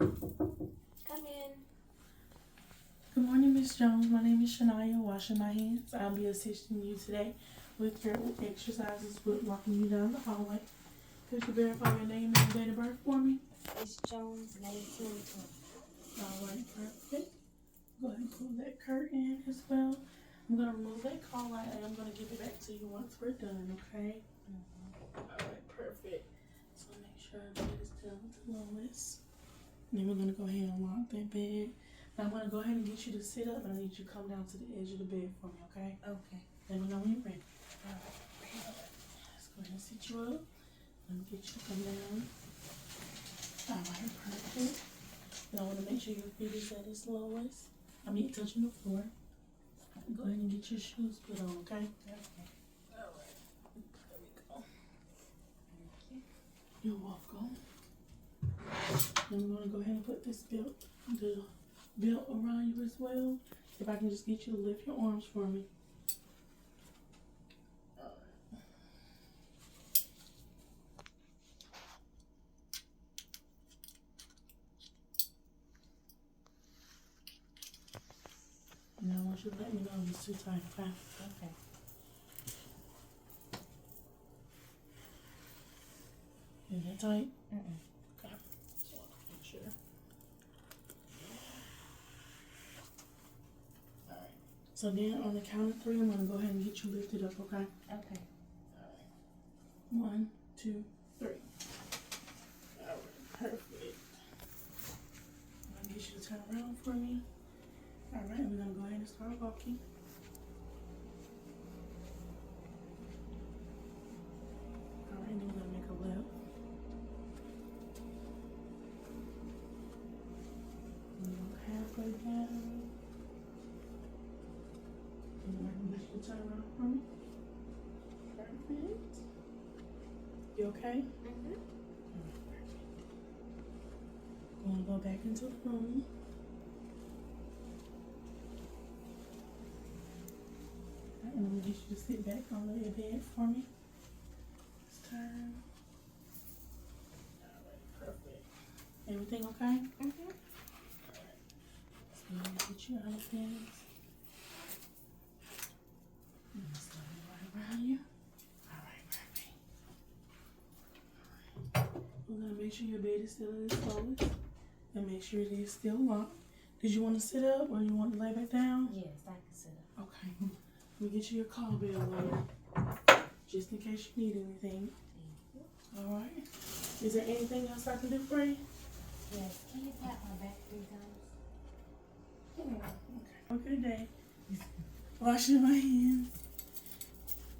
Come in. Good morning, Miss Jones. My name is Shania. Washing my hands. I'll be assisting you today with your exercises with walking you down the hallway. Could you verify your name and date of birth for me? Miss Jones, 1920. All right, perfect. Go ahead and pull that curtain as well. I'm going to remove that call light and I'm going to give it back to you once we're done, okay? All right, perfect. So make sure our bed is down to lowest. Then we're going to go ahead and lock that bed. Now I'm going to go ahead and get you to sit up, and I need you to come down to the edge of the bed for me, okay? Okay. Let me know when you're ready. All right. Let's go ahead and sit you up. Let me get you to come down. All right, perfect. And I want to make sure your feet is at its lowest. Touching the floor. Go ahead and get your shoes put on, okay? Okay. All right. There we go. Thank you. You're welcome. Then we're going to go ahead and put this belt around you as well. If I can just get you to lift your arms for me. Now I want you to let me know if it's too tight, okay? Okay. Is that tight? Mm-mm. Okay. Just want to make sure. Alright. So then on the count of 3, I'm going to go ahead and get you lifted up, okay? Okay. Alright. 1, 2, 3. Alright, perfect. I'm going to get you to turn around for me. Alright, we're going to go ahead and start walking. Alright, then we're going to make a left. And go halfway down. And then I can get you to turn around for me. Perfect. You okay? Mm-hmm. Perfect. Going to go back into the room. And I'm going to get you to sit back on the bed for me. Let's turn. Alright, perfect. Everything okay? Mm-hmm. Alright. So I'm going to get you out of things. I'm going to slide it right around you. Alright, perfect. Alright. We're going to make sure your bed is still at its lowest. And make sure it is still locked. Did you want to sit up or you want to lay back down? Yes, I can sit up. Okay. Let me get you your call bell later, just in case you need anything. Thank you. All right. Is there anything else I can do for you? Yes. Can you pat my back 3 times? Okay. Have a good day. Washing my hands.